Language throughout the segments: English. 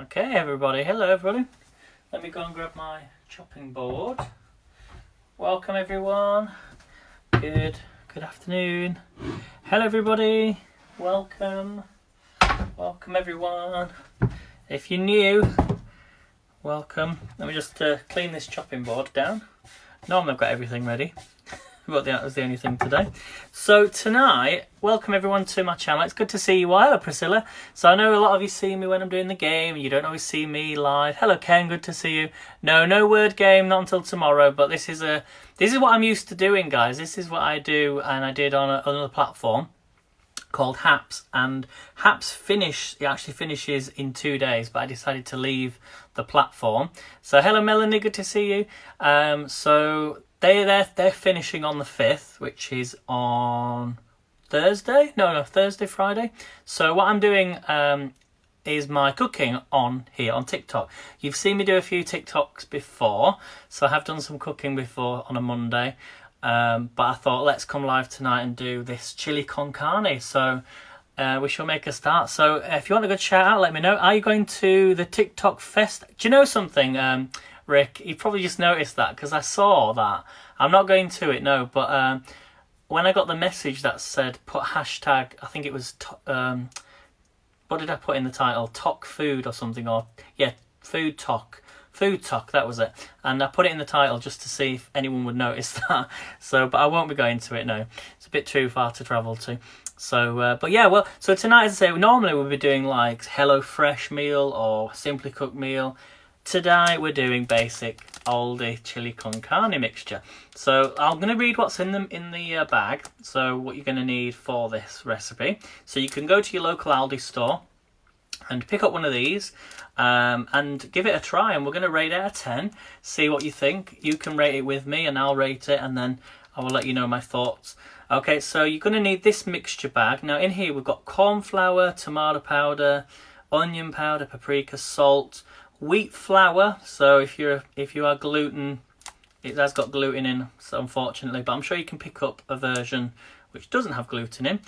Okay, everybody. Hello, everybody. Let me go and grab my chopping board. Welcome, everyone. Good afternoon. Hello, everybody. Welcome. Welcome, everyone. If you're new, welcome. Let me just clean this chopping board down. Normally I've got everything ready, but that was the only thing today. So tonight, welcome everyone to my channel. It's good to see you all. Hello, Priscilla. So I know a lot of you see me when I'm doing the game, and you don't always see me live. Hello, Ken. Good to see you. No word game, not until tomorrow. But this is what I'm used to doing, guys. This is what I do, and I did on another platform called Haps, and Haps actually finishes in 2 days, but I decided to leave the platform. So hello, Melanie. Good to see you. So they're finishing on the 5th, which is on Thursday. No, Thursday, Friday. So what I'm doing is my cooking on here on TikTok. You've seen me do a few TikToks before, so I have done some cooking before on a Monday. But I thought, let's come live tonight and do this chili con carne. So we shall make a start. So if you want a good shout out, let me know. Are you going to the TikTok fest? Do you know something, Rick? You probably just noticed that because I saw that. I'm not going to it, no. But when I got the message that said put hashtag, I think it was, what did I put in the title? Talk food or something, or yeah, food talk. Food talk, that was it. And I put it in the title just to see if anyone would notice that. So, but I won't be going to it, no. It's a bit too far to travel to. So, but yeah, well, so tonight, as I say, normally we'll be doing like Hello Fresh meal or Simply Cooked meal. Today we're doing basic Aldi chili con carne mixture. So I'm going to read what's in the bag. So what you're going to need for this recipe. So you can go to your local Aldi store and pick up one of these and give it a try, and we're going to rate it out of 10, see what you think. You can rate it with me and I'll rate it, and then I will let you know my thoughts. Okay, so you're going to need this mixture bag. Now in here we've got corn flour, tomato powder, onion powder, paprika, salt, wheat flour. So if you are gluten, it has got gluten in, so unfortunately, but I'm sure you can pick up a version which doesn't have gluten in.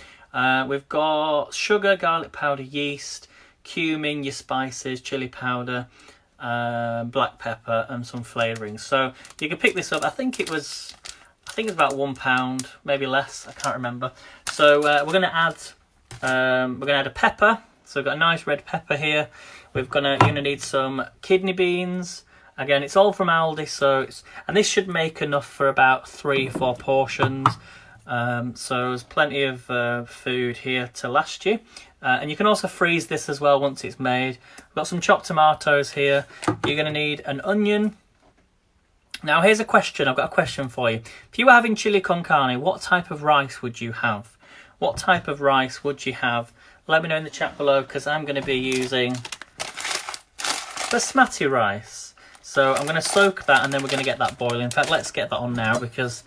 We've got sugar, garlic powder, yeast, cumin, your spices, chili powder, black pepper, and some flavouring. So you can pick this up. I think it's about £1, maybe less. I can't remember. So we're going to add a pepper. So we've got a nice red pepper here. You're going to need some kidney beans. Again, it's all from Aldi. And this should make enough for about 3-4 portions. So there's plenty of food here to last you. And you can also freeze this as well once it's made. We've got some chopped tomatoes here. You're going to need an onion. Now here's a question. I've got a question for you. If you were having chili con carne, what type of rice would you have? What type of rice would you have? Let me know in the chat below, because I'm going to be using basmati rice. So I'm going to soak that, and then we're going to get that boiling. In fact, let's get that on now, because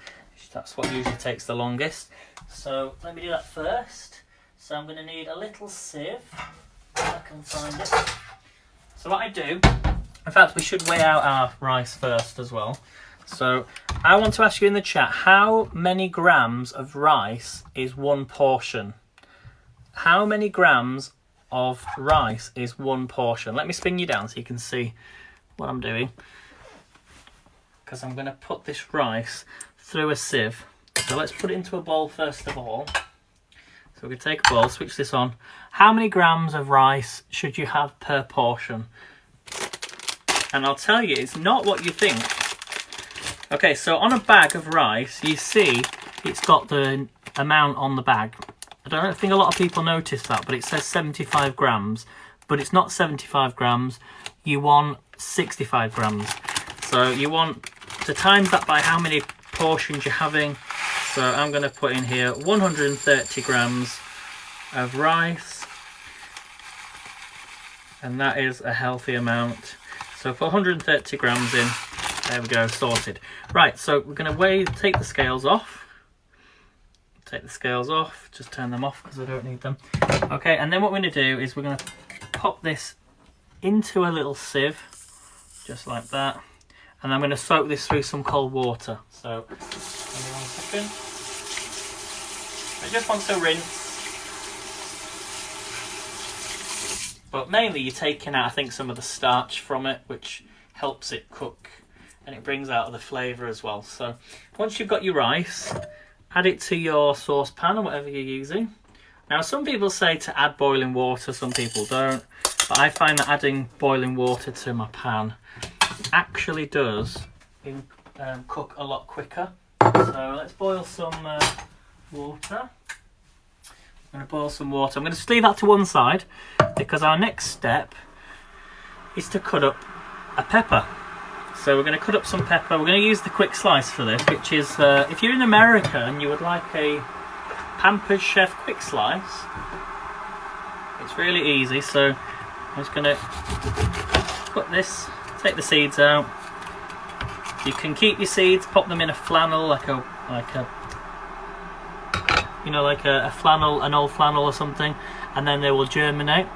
that's what usually takes the longest. So let me do that first. So I'm going to need a little sieve, if I can find it. So what I do, in fact, we should weigh out our rice first as well. So I want to ask you in the chat, how many grams of rice is one portion? How many grams of rice is one portion? Let me spin you down so you can see what I'm doing. Because I'm going to put this rice through a sieve. So let's put it into a bowl first of all. So we can take a bowl, switch this on. How many grams of rice should you have per portion? And I'll tell you, it's not what you think. Okay, so on a bag of rice, you see it's got the amount on the bag. I don't think a lot of people notice that, but it says 75 grams. But it's not 75 grams. You want 65 grams. So you want to times that by how many portions you're having. So I'm going to put in here 130 grams of rice, and that is a healthy amount. So put 130 grams in. There we go, sorted. Right, so we're going to take the scales off. Take the scales off, just turn them off because I don't need them. Okay, and then what we're going to do is we're going to pop this into a little sieve, just like that. And I'm going to soak this through some cold water. So, give me 1 second. I just want to rinse. But mainly you're taking out, I think, some of the starch from it, which helps it cook, and it brings out the flavour as well. So once you've got your rice, add it to your saucepan or whatever you're using. Now some people say to add boiling water, some people don't, but I find that adding boiling water to my pan actually does cook a lot quicker. So let's boil some water. I'm going to boil some water. I'm going to just leave that to one side because our next step is to cut up a pepper. So we're going to cut up some pepper. We're going to use the quick slice for this, which is, if you're in America and you would like a Pampered Chef quick slice, it's really easy. So I'm just going to cut this, take the seeds out. You can keep your seeds, pop them in a flannel, like a flannel, an old flannel or something, and then they will germinate,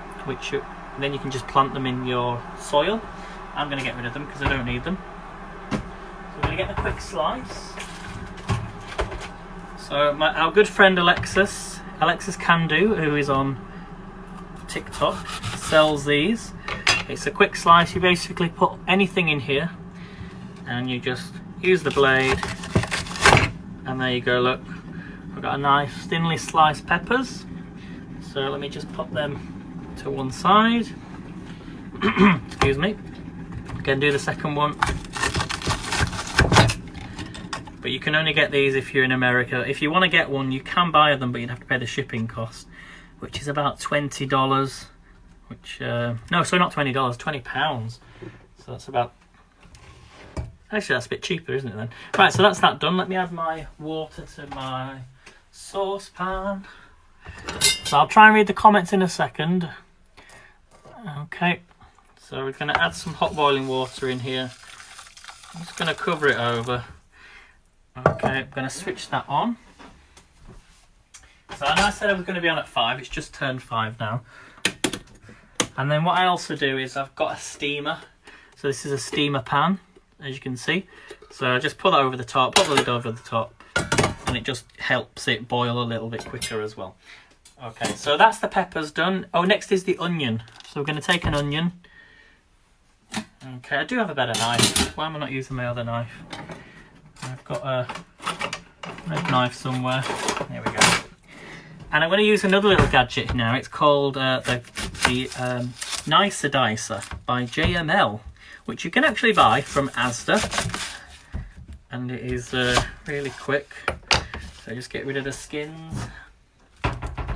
then you can just plant them in your soil. I'm going to get rid of them because I don't need them. So we're going to get the quick slice. So our good friend Alexis Can Do, who is on TikTok, sells these. It's a quick slice. You basically put anything in here and you just use the blade, and there you go, look. We've got a nice thinly sliced peppers. So let me just pop them to one side. Excuse me. Again, do the second one. But you can only get these if you're in America. If you want to get one, you can buy them, but you'd have to pay the shipping cost, which is about $20. Which no, sorry, not $20, £20. So that's about. Actually, that's a bit cheaper, isn't it then? Right, so that's that done. Let me add my water to my saucepan. So I'll try and read the comments in a second. Okay, so we're going to add some hot boiling water in here. I'm just going to cover it over. Okay, I'm going to switch that on. So I know I said I was going to be on at 5, it's just turned 5 now. And then what I also do is I've got a steamer. So this is a steamer pan, as you can see. So I just put that over the top, put the lid over the top, and it just helps it boil a little bit quicker as well. Okay, so that's the peppers done. Oh, next is the onion. So we're going to take an onion. Okay, I do have a better knife. Why am I not using my other knife? I've got a red knife somewhere. There we go. And I'm going to use another little gadget now. It's called the Nicer Dicer by JML, which you can actually buy from Asda. And it is really quick. So just get rid of the skins.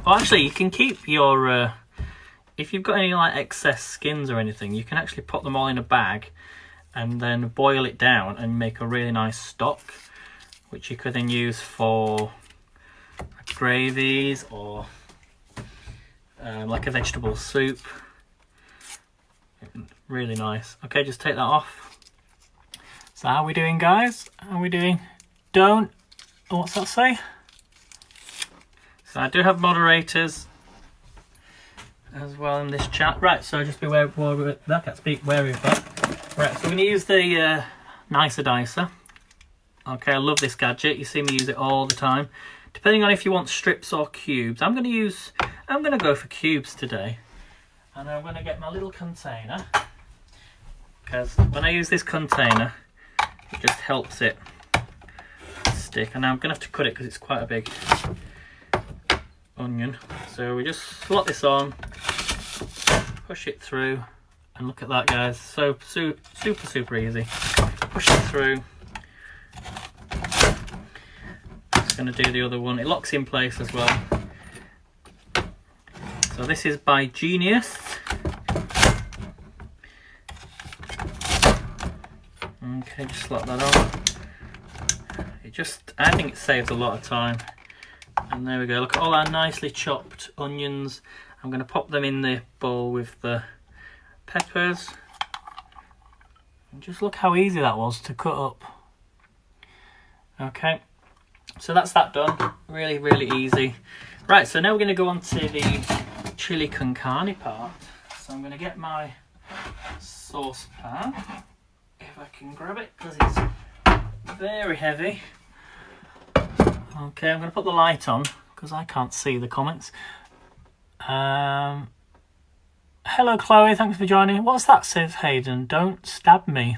Oh, actually, you can keep your... if you've got any like excess skins or anything, you can actually put them all in a bag and then boil it down and make a really nice stock, which you could then use for gravies or like a vegetable soup. Really nice. Okay, just take that off. So how are we doing, guys? How are we doing? Don't... Oh, what's that say? So I do have moderators as well in this chat. Right, so just be wary of that. Can't speak wary of that. Right, so we're going to use the Nicer Dicer. Okay, I love this gadget. You see me use it all the time. Depending on if you want strips or cubes. I'm going to go for cubes today. And I'm going to get my little container. Because when I use this container, it just helps it stick. And now I'm going to have to cut it because it's quite a big onion. So we just slot this on, push it through, and look at that, guys. So super easy. Push it through. Just going to do the other one. It locks in place as well. So this is by Genius. Okay, just slot that on. I think it saves a lot of time. And there we go, look at all our nicely chopped onions. I'm going to pop them in the bowl with the peppers. And just look how easy that was to cut up. Okay, so that's that done. Really easy. Right, so now we're going to go on to the chili con carne part. So I'm going to get my saucepan, if I can grab it, because it's very heavy. Okay, I'm going to put the light on because I can't see the comments. Hello, Chloe. Thanks for joining. What's that, says Hayden? Don't stab me.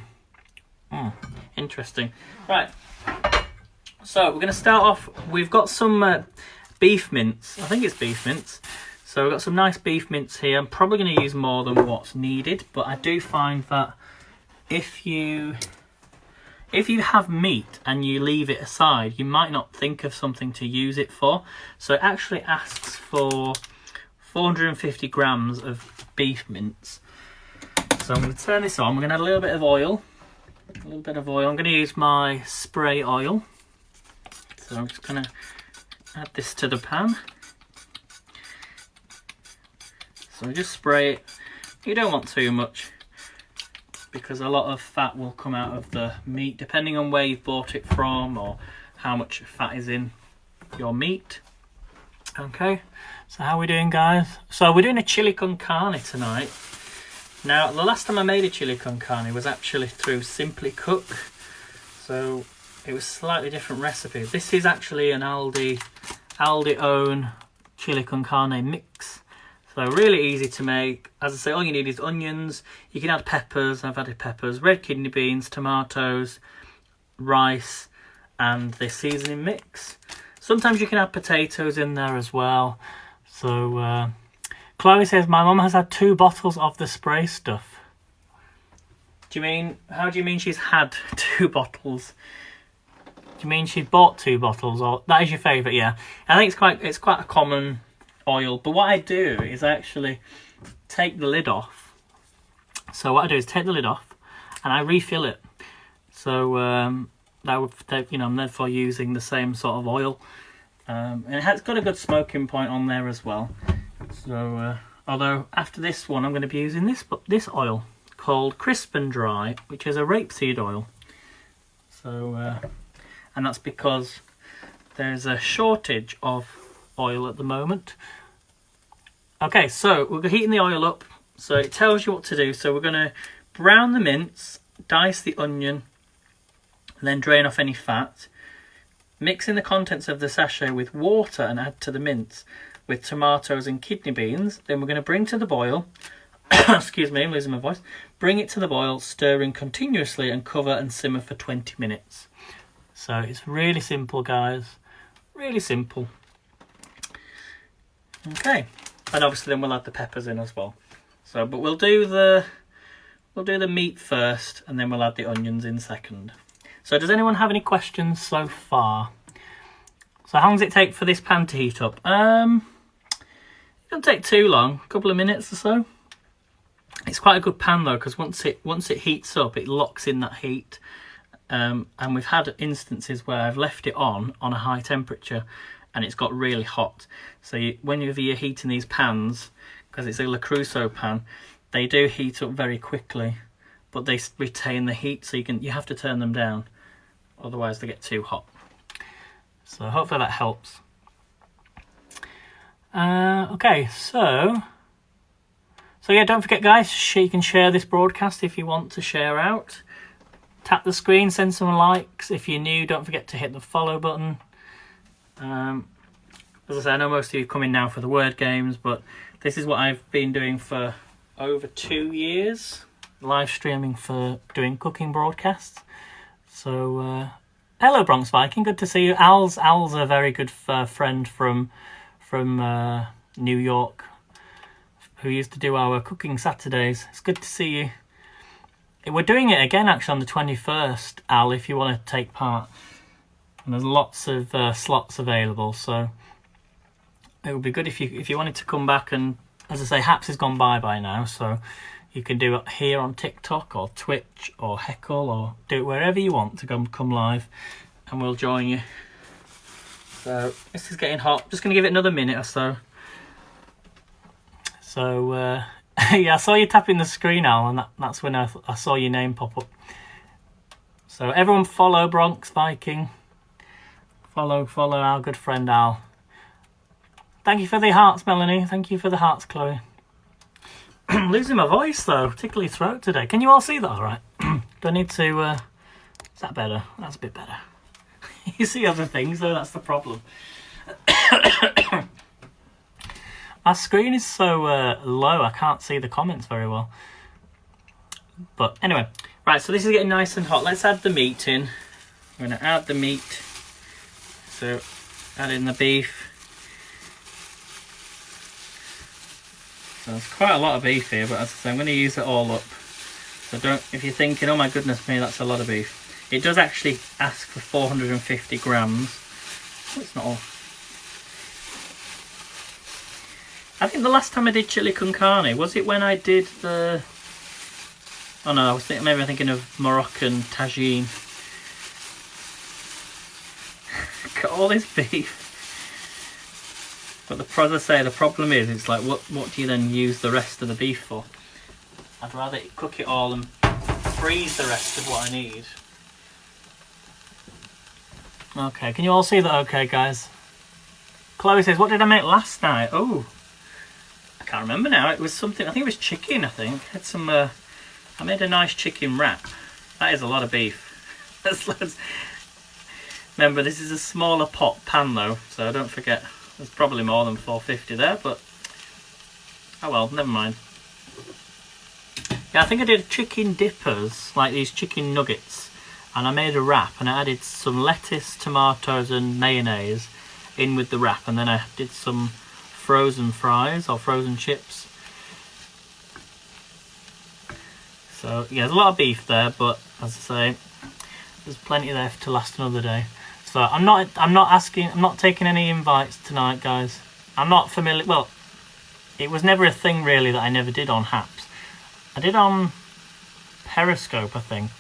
Interesting. Right. So we're going to start off. We've got some beef mince. I think it's beef mince. So we've got some nice beef mince here. I'm probably going to use more than what's needed, but I do find that if you have meat and you leave it aside, you might not think of something to use it for. So it actually asks for 450 grams of beef mince. So I'm going to turn this on. We're going to add a little bit of oil. I'm going to use my spray oil. So I'm just going to add this to the pan. So just spray it. You don't want too much, because a lot of fat will come out of the meat depending on where you've bought it from or how much fat is in your meat. Okay, so how are we doing, guys? So we're doing a chili con carne tonight. Now, the last time I made a chili con carne was actually through Simply Cook, so it was a slightly different recipe. This is actually an Aldi own chili con carne mix. So really easy to make. As I say, all you need is onions. You can add peppers. I've added peppers, red kidney beans, tomatoes, rice, and the seasoning mix. Sometimes you can add potatoes in there as well. So Chloe says, my mum has had 2 bottles of the spray stuff. How do you mean she's had 2 bottles? Do you mean she bought 2 bottles, or that is your favourite? Yeah, I think it's quite a common oil. But what I do is I actually take the lid off. So what I do is take the lid off and I refill it. So I'm therefore using the same sort of oil, and it's got a good smoking point on there as well. So although after this one I'm going to be using this oil called Crisp and Dry, which is a rapeseed oil. So and that's because there's a shortage of oil at the moment. Okay, so we're heating the oil up, so it tells you what to do. So we're going to brown the mince, dice the onion, and then drain off any fat. Mix in the contents of the sachet with water and add to the mince with tomatoes and kidney beans. Then we're going to bring to the boil. Excuse me, I'm losing my voice. Bring it to the boil, stirring continuously, and cover and simmer for 20 minutes. So it's really simple, guys. Really simple. Okay, and obviously then we'll add the peppers in as well. So, but we'll do the meat first, and then we'll add the onions in second. So, does anyone have any questions so far? So, how long does it take for this pan to heat up? It doesn't take too long, a couple of minutes or so. It's quite a good pan though, because once it heats up, it locks in that heat. And we've had instances where I've left it on a high temperature, and it's got really hot. So whenever you're heating these pans, because it's a Le Creuset pan, they do heat up very quickly, but they retain the heat, so you have to turn them down, otherwise they get too hot. So hopefully that helps. Okay, so yeah, don't forget, guys, you can share this broadcast if you want to share out. Tap the screen, send some likes. If you're new, don't forget to hit the follow button. As I say, I know most of you come in now for the word games, but this is what I've been doing for over 2 years, live streaming for doing cooking broadcasts. So hello, Bronx Viking, good to see you. Al's a very good friend from New York, who used to do our cooking Saturdays. It's good to see you. We're doing it again actually on the 21st, Al, if you want to take part. And there's lots of slots available, so it would be good if you wanted to come back. And as I say, Haps has gone by now, so you can do it here on TikTok or Twitch or Heckle, or do it wherever you want to come live, and we'll join you. So this is getting hot. Just going to give it another minute or so. So yeah, I saw you tapping the screen, Al, and that's when I saw your name pop up. So everyone follow Bronx Viking. Follow our good friend Al. Thank you for the hearts, Melanie. Thank you for the hearts, Chloe. Losing my voice though, tickly throat today. Can you all see that all right? Do I need to... is that better? That's a bit better. You see other things though, that's the problem. My screen is so low, I can't see the comments very well. But anyway, right, so this is getting nice and hot. Let's add the meat in. I'm going to add the meat. So, add in the beef. So there's quite a lot of beef here, but as I say, I'm going to use it all up. So don't, if you're thinking, oh my goodness me, that's a lot of beef. It does actually ask for 450 grams. Oh, it's not all. I think the last time I did chili con carne, was it when I did the... Oh no, I was thinking, maybe I'm thinking of Moroccan tagine. Got all this beef. But as I say, the problem is, it's like, what do you then use the rest of the beef for? I'd rather cook it all and freeze the rest of what I need. Okay, can you all see that okay, guys? Chloe says, what did I make last night? Oh, I can't remember now. It was something, I think it was chicken, I think. I had some, I made a nice chicken wrap. That is a lot of beef. That's loads. Remember, this is a smaller pot pan though, so don't forget, there's probably more than 450 there, but oh well, never mind. Yeah, I think I did chicken dippers, like these chicken nuggets, and I made a wrap and I added some lettuce, tomatoes and mayonnaise in with the wrap, and then I did some frozen fries or frozen chips. So yeah, there's a lot of beef there, but as I say, there's plenty there to last another day. So I'm not taking any invites tonight, guys. I'm not familiar, well, it was never a thing really that I never did on Haps. I did on Periscope, I think.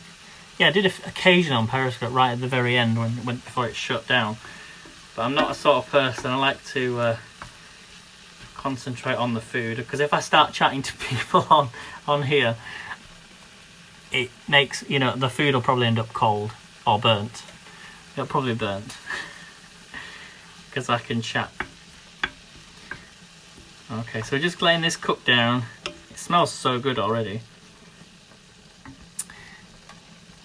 Yeah, I did occasion on Periscope right at the very end when before it shut down. But I'm not a sort of person, I like to concentrate on the food, because if I start chatting to people on here, it makes, you know, the food will probably end up cold or burnt. It'll probably burnt because I can chat. Okay, so we're just letting this cook down. It smells so good already.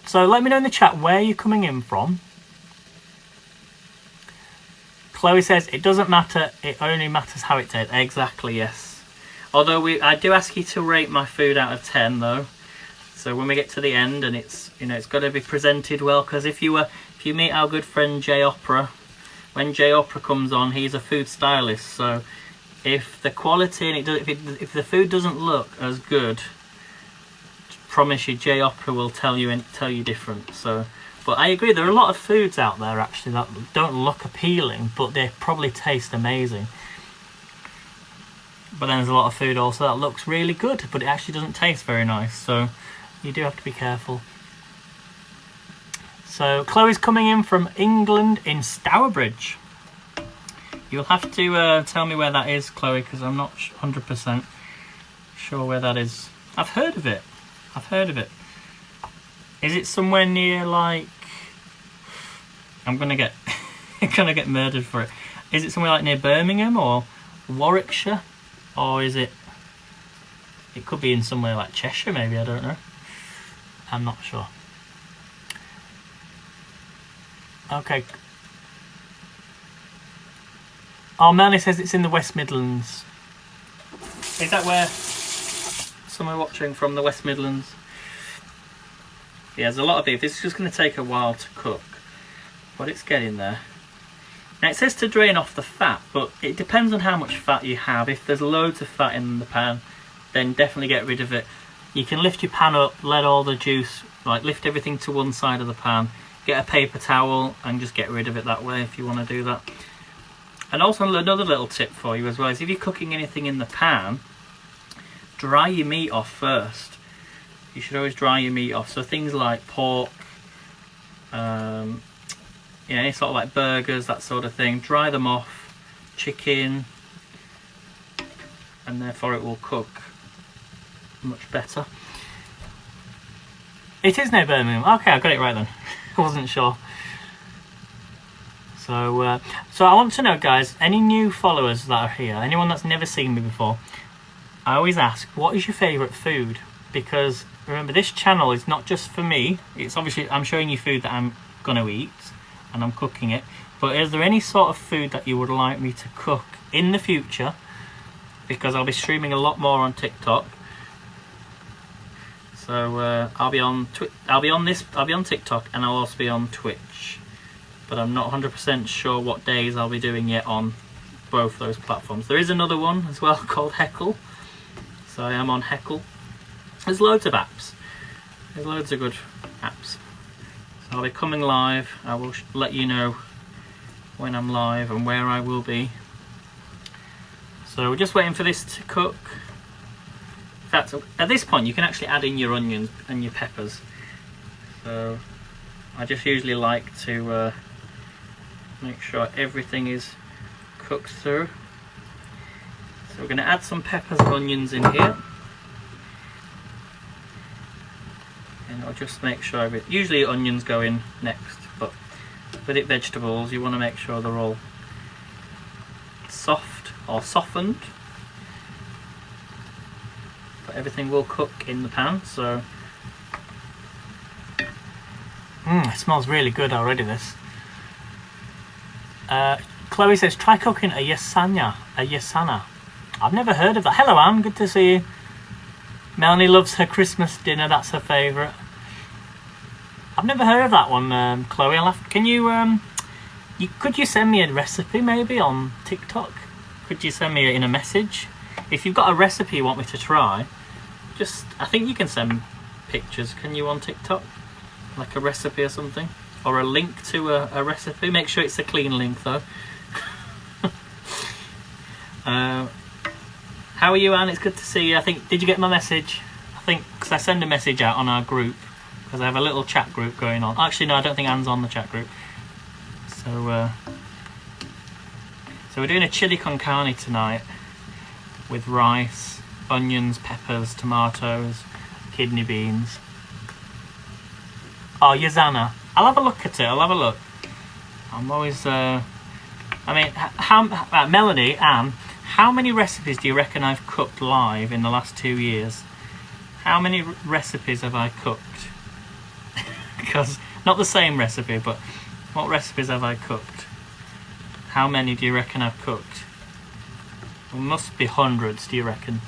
So let me know in the chat where you're coming in from. Chloe says it doesn't matter, it only matters how it tastes. Exactly, yes. Although I do ask you to rate my food out of 10 though. So when we get to the end, and it's, you know, it's got to be presented well, because if you meet our good friend Jay Opera, when Jay Opera comes on, he's a food stylist. So if the quality and if the food doesn't look as good, promise you, Jay Opera will tell you different. So, but I agree, there are a lot of foods out there actually that don't look appealing, but they probably taste amazing. But then there's a lot of food also that looks really good, but it actually doesn't taste very nice. So you do have to be careful. So Chloe's coming in from England in Stourbridge. You'll have to tell me where that is, Chloe, because I'm not 100% sure where that is. I've heard of it. I've heard of it. Is it somewhere near, like... I'm gonna get murdered for it. Is it somewhere like near Birmingham or Warwickshire? Or is it... It could be in somewhere like Cheshire, maybe, I don't know. I'm not sure. Okay. Oh, Melanie says it's in the West Midlands. Is that where someone watching from the West Midlands? Yeah, there's a lot of beef. This is just going to take a while to cook, but it's getting there. Now it says to drain off the fat, but it depends on how much fat you have. If there's loads of fat in the pan, then definitely get rid of it. You can lift your pan up, let all the juice, like lift everything to one side of the pan, get a paper towel and just get rid of it that way if you want to do that. And also another little tip for you as well is if you're cooking anything in the pan, dry your meat off first. You should always dry your meat off. So things like pork, you know, any sort of like burgers, that sort of thing, dry them off, chicken, and therefore it will cook much better. It is near Birmingham. Okay, I got it right then. I wasn't sure. So I want to know, guys, any new followers that are here, anyone that's never seen me before, I always ask, what is your favourite food? Because remember, this channel is not just for me. It's obviously, I'm showing you food that I'm going to eat and I'm cooking it. But is there any sort of food that you would like me to cook in the future because I'll be streaming a lot more on TikTok. So I'll be on TikTok, and I'll also be on Twitch. But I'm not 100% sure what days I'll be doing yet on both those platforms. There is another one as well called Heckle. So I am on Heckle. There's loads of apps. There's loads of good apps. So I'll be coming live. I will let you know when I'm live and where I will be. So we're just waiting for this to cook. In fact, at this point you can actually add in your onions and your peppers. So I just usually like to make sure everything is cooked through. So we're going to add some peppers and onions in here. And I'll just make sure usually onions go in next, but with it vegetables you want to make sure they're all soft or softened. But everything will cook in the pan, so it smells really good already, this. Chloe says try cooking a yesana. I've never heard of that. Hello Anne, good to see you. Melanie loves her Christmas dinner, that's her favourite. I've never heard of that one, Chloe. Can you, could you send me a recipe maybe on TikTok? Could you send me in a message? If you've got a recipe you want me to try, I think you can send pictures, can you, on TikTok? Like a recipe or something? Or a link to a recipe. Make sure it's a clean link though. How are you, Anne? It's good to see you. Did you get my message? I think, because I send a message out on our group, because I have a little chat group going on. Actually, no, I don't think Anne's on the chat group. So we're doing a chili con carne tonight with rice, onions, peppers, tomatoes, kidney beans. Oh, Yazana. I'll have a look at it. I'll have a look. I'm always... Melanie, Anne, how many recipes do you reckon I've cooked live in the last 2 years? How many recipes have I cooked? Because, not the same recipe, but what recipes have I cooked? How many do you reckon I've cooked? There must be hundreds, do you reckon?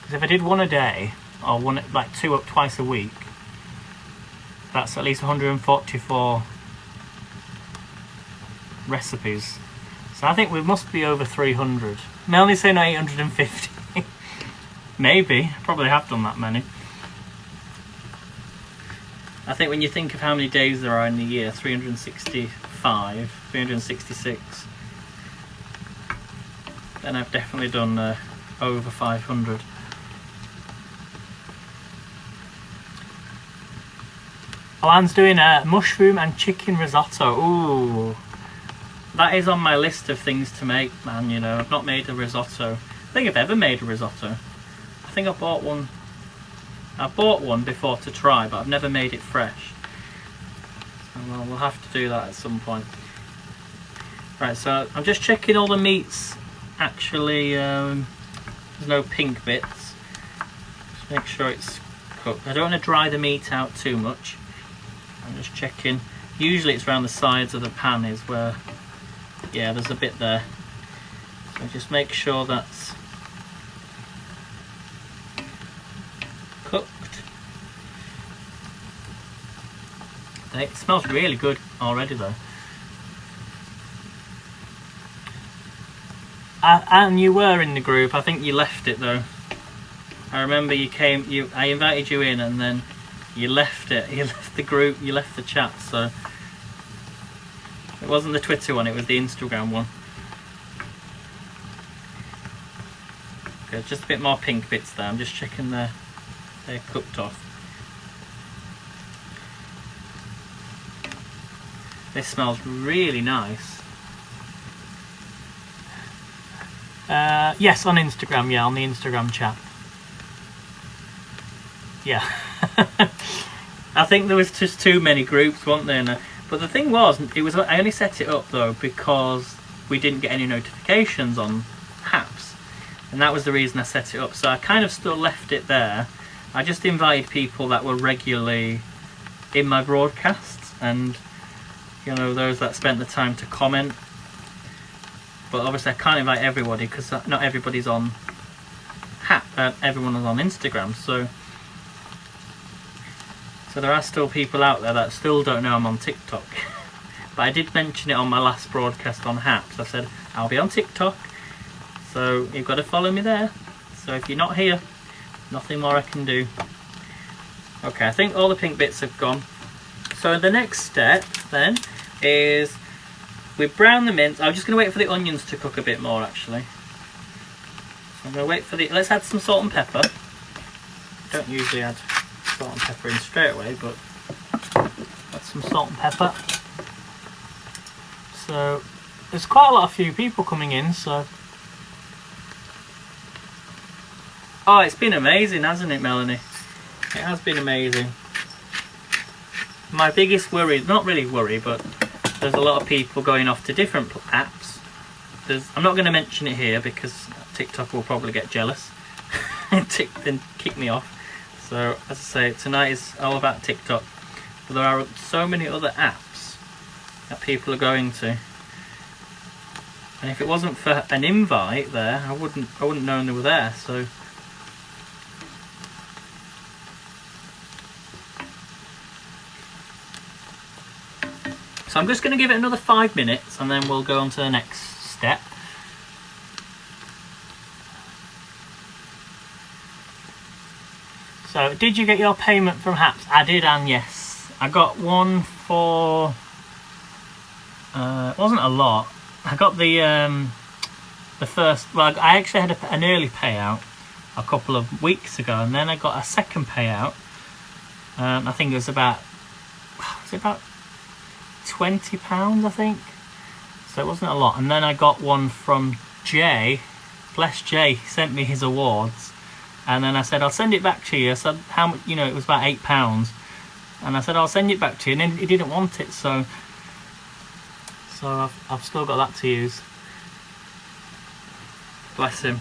Because if I did one a day, or one, like twice a week, that's at least 144 recipes. So I think we must be over 300. Melanie's saying 850. Maybe. Probably have done that many. I think when you think of how many days there are in the year, 365, 366, then I've definitely done over 500. Oh, Anne's doing a mushroom and chicken risotto. Ooh. That is on my list of things to make, man, you know. I've not made a risotto. I think I've ever made a risotto. I think I bought one before to try, but I've never made it fresh. So we'll have to do that at some point. Right, so I'm just checking all the meats. Actually, there's no pink bits. Just make sure it's cooked. I don't want to dry the meat out too much. I'm just checking. Usually it's around the sides of the pan is where... Yeah, there's a bit there. So just make sure that's cooked. It smells really good already though. And you were in the group. I think you left it though. I remember you came. I invited you in, and then you left it. You left the group. You left the chat. So it wasn't the Twitter one. It was the Instagram one. Okay, just a bit more pink bits there. I'm just checking they're cooked off. This smells really nice. Yes, on Instagram, yeah, on the Instagram chat. Yeah. I think there was just too many groups, weren't there? But the thing was, I only set it up though because we didn't get any notifications on apps. And that was the reason I set it up. So I kind of still left it there. I just invited people that were regularly in my broadcasts, and you know, those that spent the time to comment. But obviously I can't invite everybody because not everybody's on everyone is on Instagram. So there are still people out there that still don't know I'm on TikTok. But I did mention it on my last broadcast on Haps. I said I'll be on TikTok, so you've got to follow me there. So if you're not here, nothing more I can do. Okay, I think all the pink bits have gone. So the next step then is we brown the mince. I'm just going to wait for the onions to cook a bit more actually. So I'm going to wait for let's add some salt and pepper. Don't usually add salt and pepper in straight away, but add some salt and pepper. So there's quite a lot of few people coming in, so. Oh, it's been amazing, hasn't it, Melanie? It has been amazing. My biggest worry, not really worry, but there's a lot of people going off to different apps. I'm not going to mention it here because TikTok will probably get jealous and kick me off. So as I say, tonight is all about TikTok. But there are so many other apps that people are going to. And if it wasn't for an invite there, I wouldn't know they were there. So I'm just going to give it another 5 minutes and then we'll go on to the next step. So, did you get your payment from Haps? I did, and yes. I got one for... it wasn't a lot. I got the first... Well, I actually had an early payout a couple of weeks ago, and then I got a second payout. I think it was about... Was it about £20, I think? So it wasn't a lot. And then I got one from Jay. Bless Jay, he sent me his awards. And then I said, I'll send it back to you. I said, how much, it was about £8. And I said, I'll send it back to you. And then he didn't want it, so I've still got that to use. Bless him.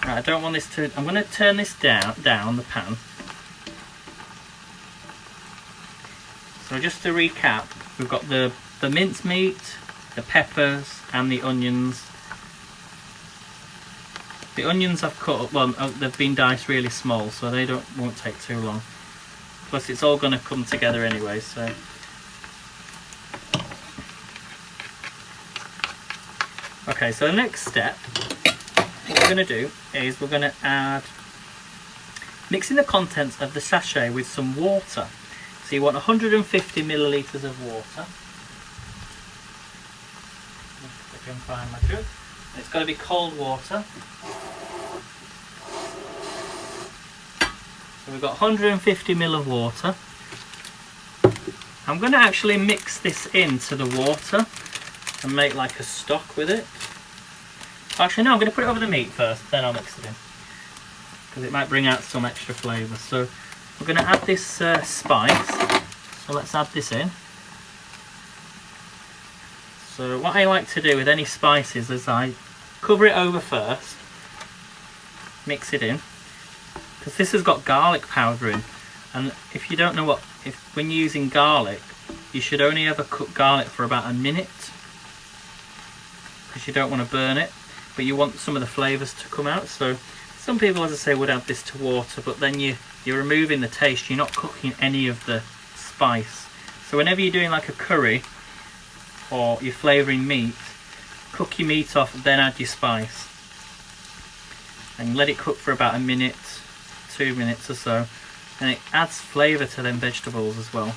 Right, I don't want this to... I'm going to turn this down the pan. So just to recap, we've got the mincemeat, the peppers and the onions. The onions I've cut up, well, they've been diced really small, so they won't take too long. Plus it's all going to come together anyway, so. Okay, so the next step, what we're going to do is we're going to add, mixing the contents of the sachet with some water. So you want 150 millilitres of water. If I can find my jug. It's got to be cold water. So we've got 150 ml of water. I'm going to actually mix this into the water and make like a stock with it. Actually no, I'm going to put it over the meat first, then I'll mix it in. Because it might bring out some extra flavour. So we're going to add this spice. So let's add this in. So what I like to do with any spices is I cover it over first, mix it in, because this has got garlic powder in, and if you don't know when you're using garlic, you should only ever cook garlic for about a minute, because you don't want to burn it, but you want some of the flavours to come out. So some people, as I say, would add this to water, but then you're removing the taste, you're not cooking any of the spice. So whenever you're doing like a curry, or you're flavouring meat, cook your meat off, then add your spice. And let it cook for about a minute, 2 minutes or so. And it adds flavour to them vegetables as well.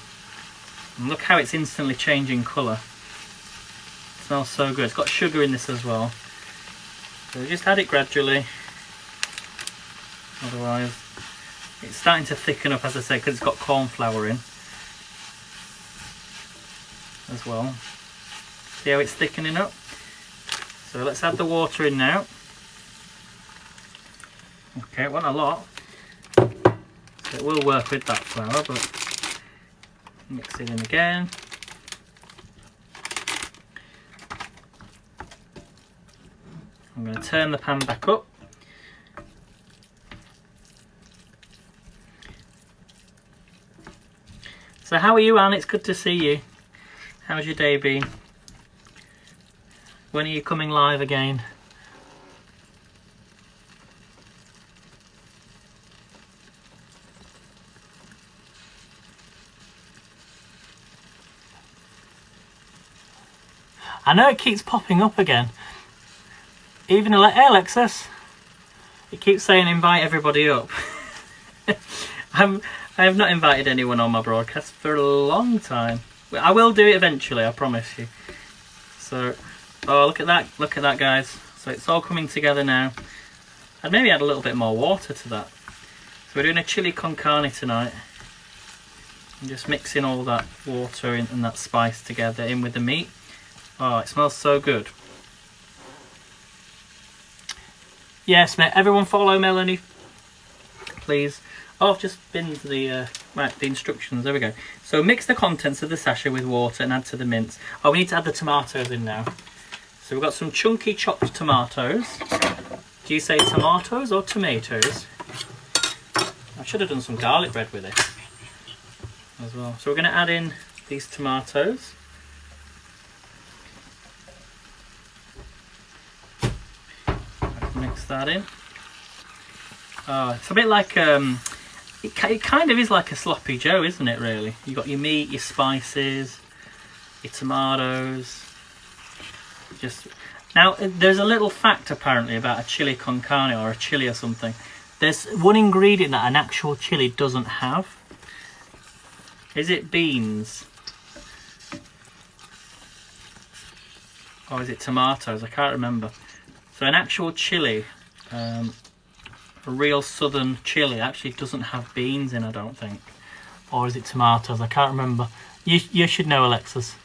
And look how it's instantly changing colour. It smells so good. It's got sugar in this as well. So just add it gradually. Otherwise, it's starting to thicken up, as I say, because it's got corn flour in as well. See how it's thickening up? So let's add the water in now. Okay, it wasn't a lot. So it will work with that flour, but mix it in again. I'm going to turn the pan back up. So how are you, Anne? It's good to see you. How's your day been? When are you coming live again? I know it keeps popping up again. Even hey Alexis, it keeps saying invite everybody up. I have not invited anyone on my broadcast for a long time. I will do it eventually, I promise you. So, oh look at that guys. So it's all coming together now. I'd maybe add a little bit more water to that. So we're doing a chili con carne tonight. I'm just mixing all that water and that spice together in with the meat. Oh, it smells so good. Yes, mate. Everyone follow Melanie, please. Oh, I've just been to the instructions. There we go. So mix the contents of the sachet with water and add to the mince. Oh, we need to add the tomatoes in now. So we've got some chunky chopped tomatoes. Do you say tomatoes or tomatoes? I should have done some garlic bread with it as well. So we're going to add in these tomatoes. Mix that in. Oh, it's a bit like it kind of is like a sloppy joe, isn't it? Really, you got your meat, your spices, your tomatoes. Just now, there's a little fact apparently about a chili con carne or a chili or something. There's one ingredient that an actual chili doesn't have. Is it beans? Or is it tomatoes? I can't remember. So an actual chili, a real southern chili, actually doesn't have beans in, I don't think. Or is it tomatoes? I can't remember. You should know, Alexis.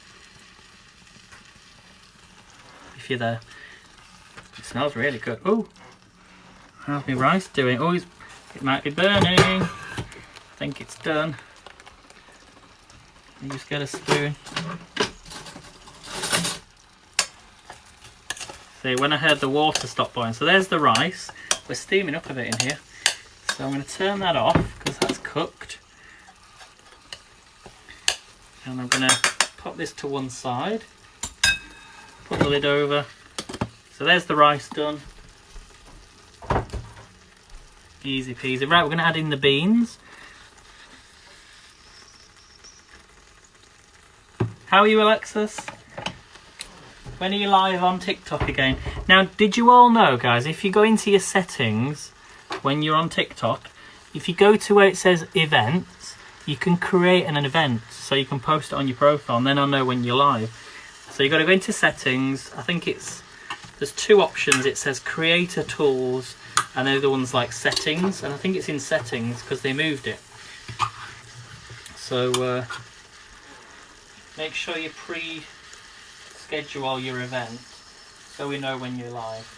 If you're there. It smells really good. Oh, how's my rice doing? Oh, it might be burning. I think it's done. You just get a spoon. See, when I heard the water stop boiling, so there's the rice. We're steaming up a bit in here. So I'm going to turn that off because that's cooked. And I'm going to pop this to one side. Put the lid over. So there's the rice done. Easy peasy. Right, we're going to add in the beans. How are you, Alexis? When are you live on TikTok again? Now, did you all know, guys, if you go into your settings when you're on TikTok, if you go to where it says events, you can create an event so you can post it on your profile and then I'll know when you're live. So you've got to go into settings. I think there's two options. It says creator tools and they're the ones like settings, and I think it's in settings because they moved it. So make sure you schedule your event so we know when you're live.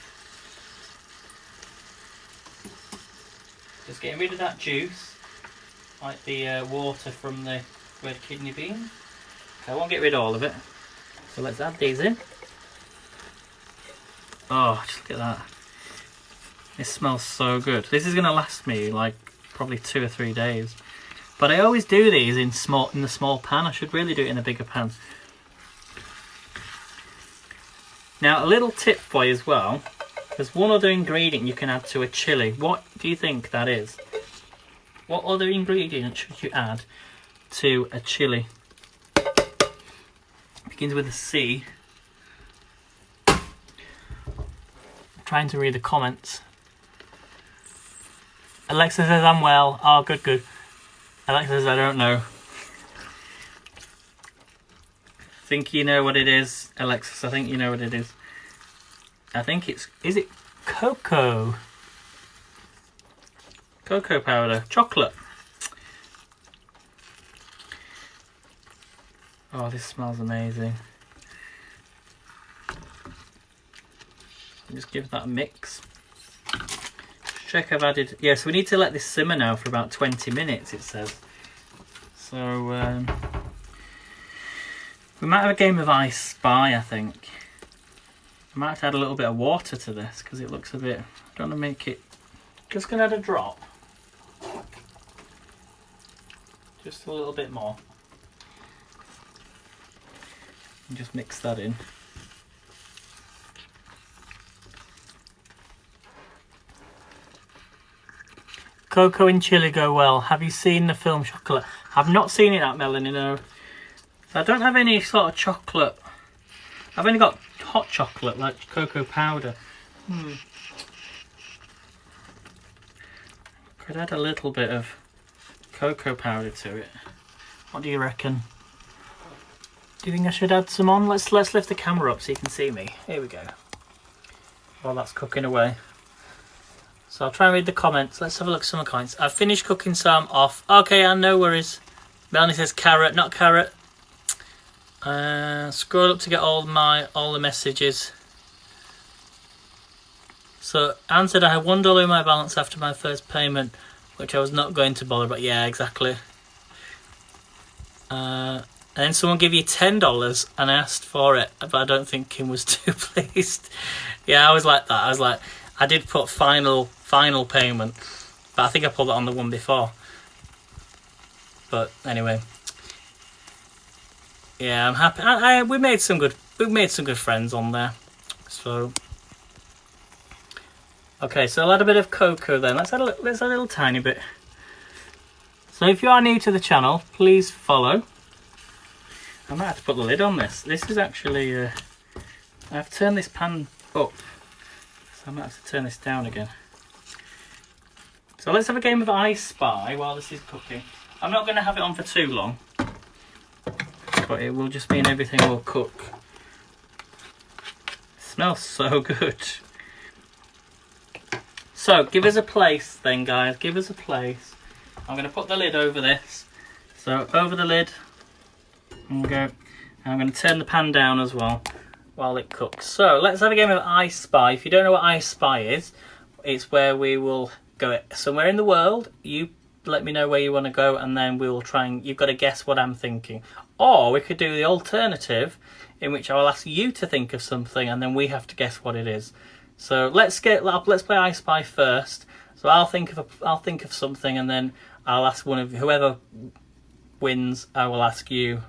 Just getting rid of that juice, like the water from the red kidney beans. Okay, I won't get rid of all of it. So let's add these in. Oh, just look at that. This smells so good. This is going to last me like probably 2 or 3 days. But I always do these in the small pan. I should really do it in a bigger pan. Now, a little tip for you as well. There's one other ingredient you can add to a chili. What do you think that is? What other ingredient should you add to a chili? It begins with a C. I'm trying to read the comments. Alexa says I'm well. Oh, good, good. Alexa says I don't know. I think you know what it is, Alexis. I think you know what it is. I think is it cocoa? Cocoa powder. Chocolate. Oh, this smells amazing. Just give that a mix. Check I've added... Yes, we need to let this simmer now for about 20 minutes, it says. So, we might have a game of I Spy, I think. I might have to add a little bit of water to this because it looks a bit... I don't want to make it... Just going to add a drop. Just a little bit more. And just mix that in. cocoa and chili go well. Have you seen the film Chocolate? I've not seen it, that Melanie, no. I don't have any sort of chocolate. I've only got hot chocolate, like cocoa powder. Could add a little bit of cocoa powder to it. What do you reckon? Do you think I should add some on? Let's lift the camera up so you can see me. Here we go. While that's cooking away. So I'll try and read the comments. Let's have a look at some of the comments. I've finished cooking, so I'm off. Okay, and no worries. Melanie says carrot, not carrot. Scroll up to get all the messages. So Anne said I had $1 in my balance after my first payment, which I was not going to bother. But yeah, exactly. And then someone gave you $10 and asked for it, but I don't think Kim was too pleased. Yeah, I was like that. I was like, I did put final payment, but I think I pulled it on the one before. But anyway, yeah, I'm happy. We made some good friends on there. So okay, so I'll add a bit of cocoa then. Let's add a little tiny bit. So if you are new to the channel, please follow. I might have to put the lid on this. This is actually, I've turned this pan up, so I might have to turn this down again. So let's have a game of I Spy while this is cooking. I'm not going to have it on for too long, but it will just mean everything will cook. It smells so good. So give us a place then, guys. Give us a place. I'm going to put the lid over this. So over the lid. Okay. And I'm going to turn the pan down as well while it cooks. So let's have a game of I Spy. If you don't know what I Spy is, it's where we will go somewhere in the world. You let me know where you want to go, and then we will try and you've got to guess what I'm thinking. Or we could do the alternative, in which I will ask you to think of something, and then we have to guess what it is. So let's play I Spy first. So I'll think of something, and then I'll ask whoever wins. I will ask you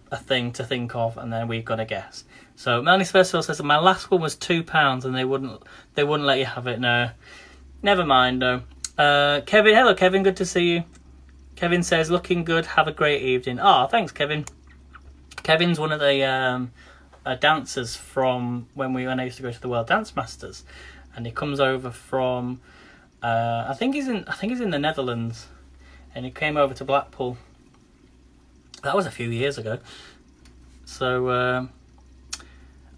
a thing to think of, and then we've got to guess. So Melanie Sperceville says my last one was £2 and they wouldn't let you have it. No, never mind though. Kevin, hello Kevin, good to see you. Kevin says looking good, have a great evening. Oh, thanks Kevin. Kevin's one of the dancers from when I used to go to the World Dance Masters, and he comes over from I think he's in the Netherlands, and he came over to Blackpool. That was a few years ago. So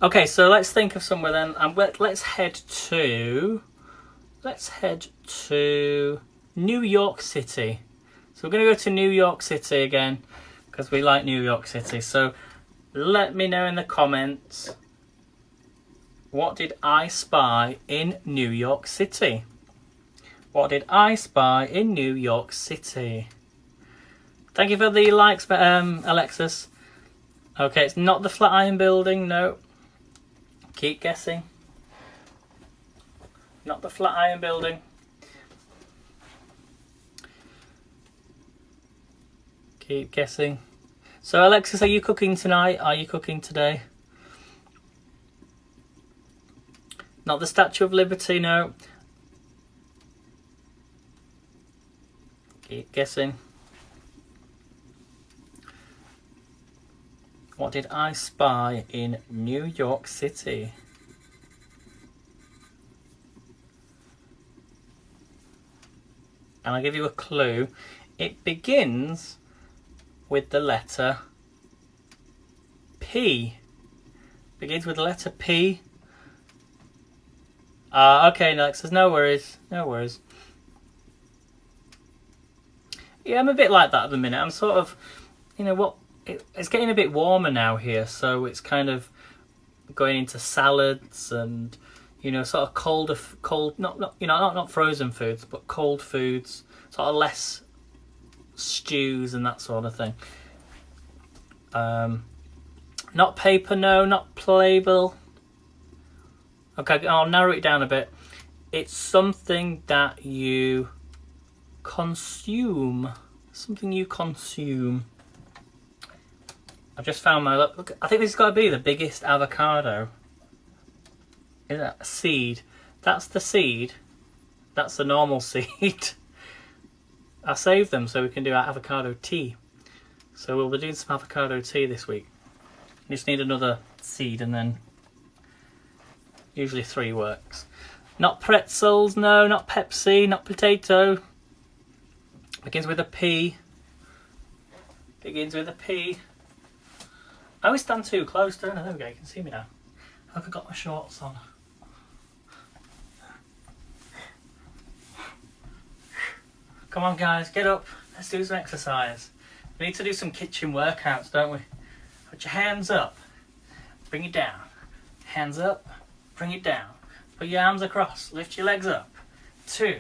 okay, so let's think of somewhere then, and let's head to New York City. So we're going to go to New York City again because we like New York City. So let me know in the comments, what did I spy in New York City? What did I spy in New York City? Thank you for the likes, Alexis. Okay, it's not the Flatiron Building, no. Keep guessing. Not the Flatiron Building. Keep guessing. So Alexis, are you cooking tonight? Are you cooking today? Not the Statue of Liberty, no. Keep guessing. What did I spy in New York City? And I'll give you a clue. It begins with the letter P. Begins with the letter P. Okay, Alexis, no worries. No worries. Yeah, I'm a bit like that at the minute. I'm sort of, you know what, it's getting a bit warmer now here, so it's kind of going into salads and, you know, sort of cold, not frozen foods, but cold foods, sort of less stews and that sort of thing. Not paper, no, not playbill. Okay, I'll narrow it down a bit. It's something that you consume. Something you consume. I've just found my look. I think this has got to be the biggest avocado. Is that a seed? That's the seed. That's the normal seed. I saved them so we can do our avocado tea. So we'll be doing some avocado tea this week. You just need another seed, and then usually 3 works. Not pretzels, no, not Pepsi, not potato. Begins with a P. Begins with a P. I always stand too close, don't I? There we go, you can see me now. I've got my shorts on. Come on guys, get up. Let's do some exercise. We need to do some kitchen workouts, don't we? Put your hands up. Bring it down. Hands up. Bring it down. Put your arms across. Lift your legs up. 2,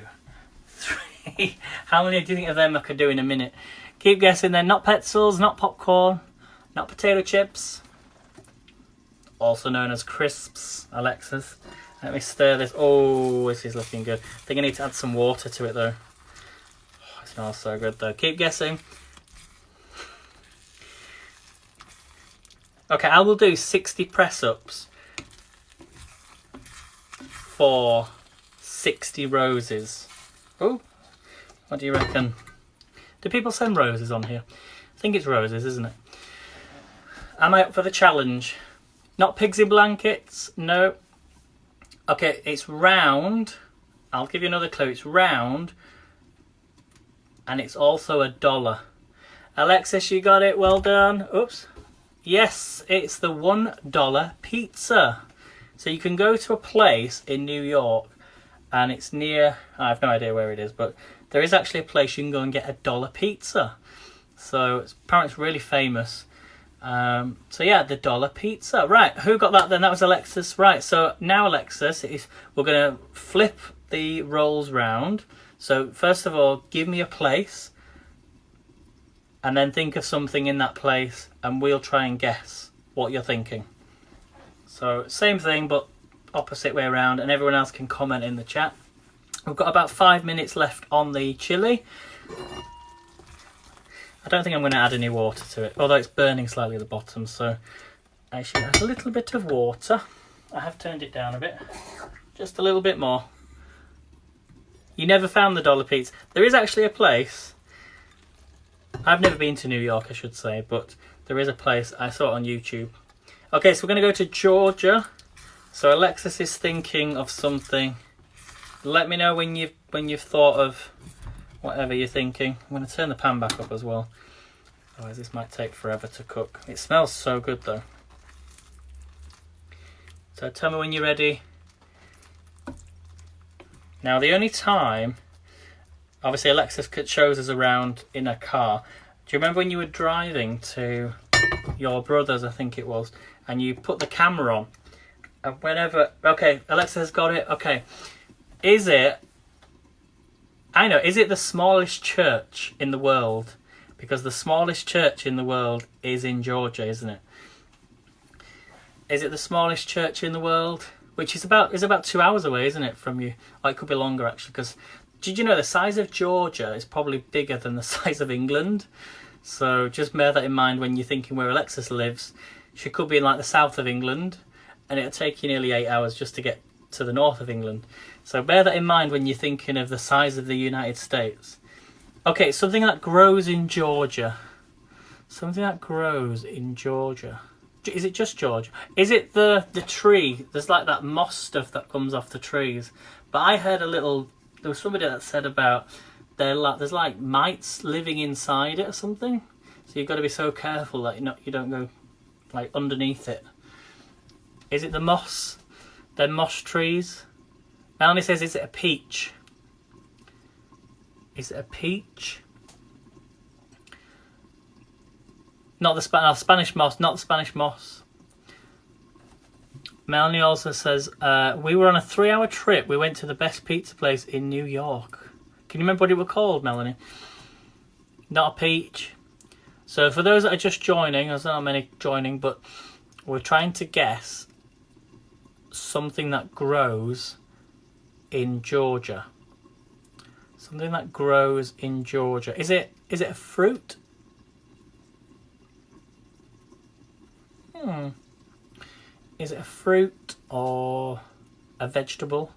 3. How many do you think of them I could do in a minute? Keep guessing then. Not pretzels, not popcorn, not potato chips. Also known as crisps, Alexis. Let me stir this. Oh, this is looking good. I think I need to add some water to it though. Oh, it smells so good though. Keep guessing. Okay, I will do 60 press-ups for 60 roses. Oh, what do you reckon? Do people send roses on here? I think it's roses, isn't it? Am I up for the challenge? Not pigs in blankets, no. Okay, it's round. I'll give you another clue. It's round. And it's also $1. Alexis, you got it. Well done. Oops. Yes, it's the $1 pizza. So you can go to a place in New York, and it's near, I have no idea where it is, but there is actually a place you can go and get $1 pizza. So apparently it's really famous. So yeah, the $1 pizza. Right, who got that then? That was Alexis. Right, so now Alexis, we're going to flip the rolls round. So first of all, give me a place, and then think of something in that place, and we'll try and guess what you're thinking. So same thing, but opposite way around, and everyone else can comment in the chat. We've got about 5 minutes left on the chili. I don't think I'm going to add any water to it, although it's burning slightly at the bottom, so I should add a little bit of water. I have turned it down a bit, just a little bit more. You never found the $1 pizza. There is actually a place. I've never been to New York, I should say, but there is a place. I saw it on YouTube. Okay, so we're going to go to Georgia. So Alexis is thinking of something. Let me know when you've thought of whatever you're thinking. I'm going to turn the pan back up as well. Otherwise this might take forever to cook. It smells so good though. So tell me when you're ready. Now the only time, obviously Alexis shows us around in a car. Do you remember when you were driving to your brother's, I think it was, and you put the camera on? And whenever, okay, Alexis has got it. Okay, is it the smallest church in the world? Because the smallest church in the world is in Georgia, isn't it? Is it the smallest church in the world? Which is about 2 hours away, isn't it, from you? Or it could be longer, actually, because did you know the size of Georgia is probably bigger than the size of England? So just bear that in mind when you're thinking where Alexis lives. She could be in like the south of England, and it'll take you nearly 8 hours just to get to the north of England. So bear that in mind when you're thinking of the size of the United States. Okay, something that grows in Georgia. Something that grows in Georgia. Is it just Georgia? Is it the tree? There's like that moss stuff that comes off the trees. But I heard there was somebody that said about there's like mites living inside it or something. So you've got to be so careful that you don't go like underneath it. Is it the moss? They're moss trees. Melanie says, is it a peach? Is it a peach? Not the Spanish moss, not the Spanish moss. Melanie also says, we were on a 3-hour trip. We went to the best pizza place in New York. Can you remember what it was called, Melanie? Not a peach. So for those that are just joining, there's not many joining, but we're trying to guess something that grows in Georgia. Something that grows in Georgia. Is it a fruit? Is it a fruit or a vegetable?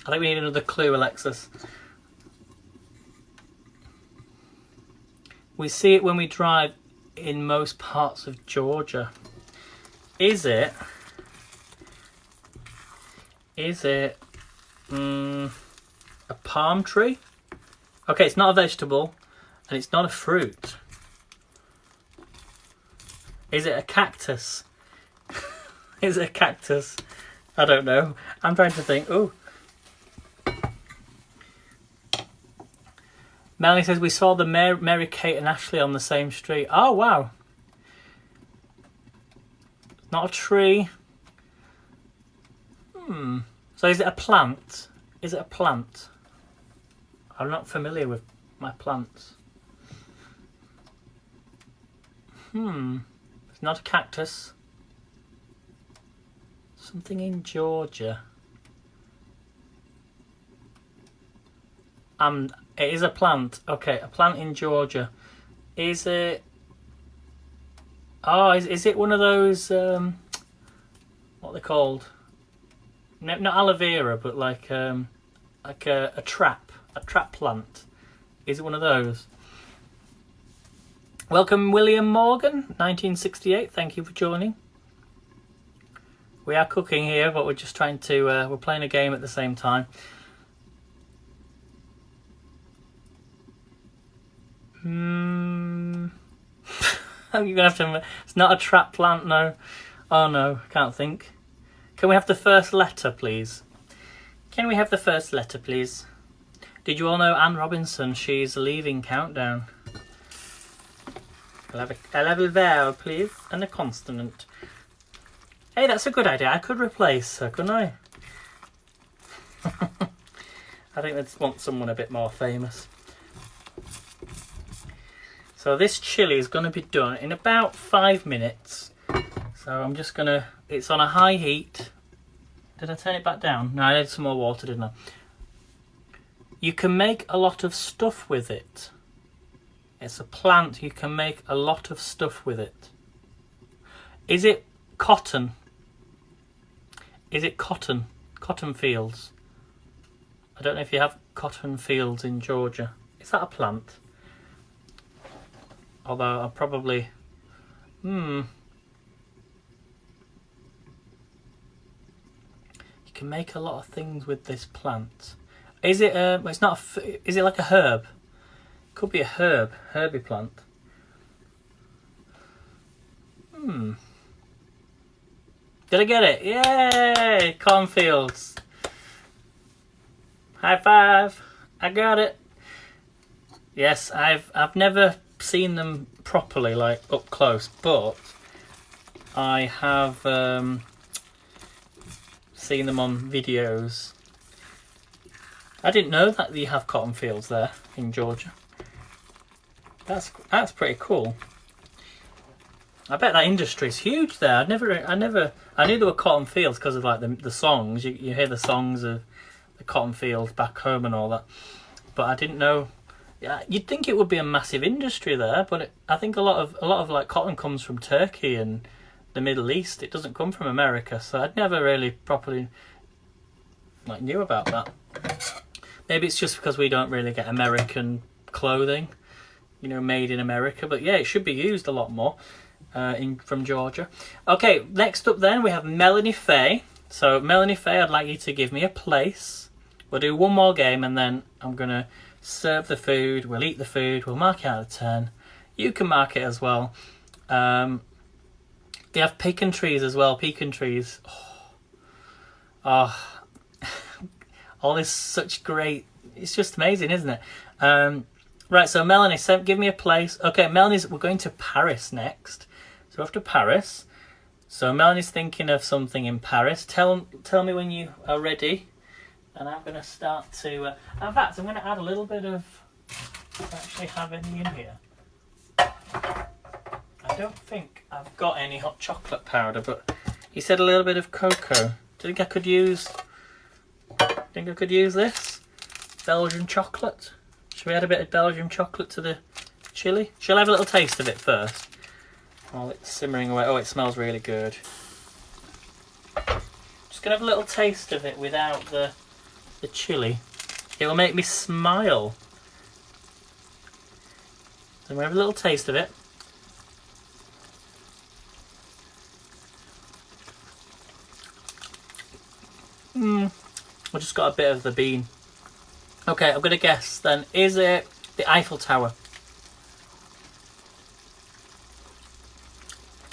I think we need another clue, Alexis. We see it when we drive in most parts of Georgia. Is it a palm tree? Okay, it's not a vegetable and it's not a fruit. Is it a cactus? Is it a cactus? I don't know. I'm trying to think. Oh. Melanie says we saw the Mary Kate and Ashley on the same street. Oh, wow. Not a tree. So is it a plant? Is it a plant? I'm not familiar with my plants. It's not a cactus. Something in Georgia. It is a plant. Okay, a plant in Georgia. Is it... Oh, is it one of those... what are they called? No, not aloe vera, but like a trap plant. Is it one of those? Welcome, William Morgan, 1968. Thank you for joining. We are cooking here, but we're just trying to... we're playing a game at the same time. You're gonna have to... It's not a trap plant, no. Oh no, can't think. Can we have the first letter, please? Can we have the first letter, please? Did you all know Anne Robinson? She's leaving Countdown. I'll have a vowel, please, and a consonant. Hey, that's a good idea. I could replace her, couldn't I? I think they'd want someone a bit more famous. So this chili is going to be done in about 5 minutes. So I'm just going to... It's on a high heat. Did I turn it back down? No, I added some more water, didn't I? You can make a lot of stuff with it. It's a plant. You can make a lot of stuff with it. Is it cotton? Is it cotton? Cotton fields? I don't know if you have cotton fields in Georgia. Is that a plant? Although I'll probably... You can make a lot of things with this plant. Is it it's not is it like a herb? Could be a herby plant. Did I get it? Yay! Cornfields. High five. I got it. Yes, I've never seen them properly, like up close, but I have seen them on videos. I didn't know that you have cotton fields there in Georgia. That's pretty cool. I bet that industry's huge there. I knew there were cotton fields because of like the songs. You hear the songs of the cotton fields back home and all that. But I didn't know. Yeah, you'd think it would be a massive industry there, but I think a lot of like cotton comes from Turkey and the Middle East. It doesn't come from America, so I'd never really properly like knew about that. Maybe it's just because we don't really get American clothing, you know, made in America. But yeah, it should be used a lot more from Georgia. Okay, next up then we have Melanie Faye. So Melanie Faye, I'd like you to give me a place. We'll do one more game and then I'm going to serve the food. We'll eat the food. We'll mark it out of 10. You can mark it as well. They have pecan trees as well. Pecan trees. Oh. All this such great... It's just amazing, isn't it? Right, so Melanie, give me a place. Okay, we're going to Paris next. So we're off to Paris. So Melanie's thinking of something in Paris. Tell me when you are ready. And I'm going to start to... in fact, I'm going to add a little bit of... I don't actually have any in here. I don't think I've got any hot chocolate powder, but he said a little bit of cocoa. Do you think I could use... Think I could use this? Belgian chocolate? Should we add a bit of Belgian chocolate to the chili? Shall I have a little taste of it first? While it's simmering away. Oh, it smells really good. Just going to have a little taste of it without the the chilli, it will make me smile. So we have a little taste of it. I just got a bit of the bean. Okay, I'm going to guess then. Is it the Eiffel Tower?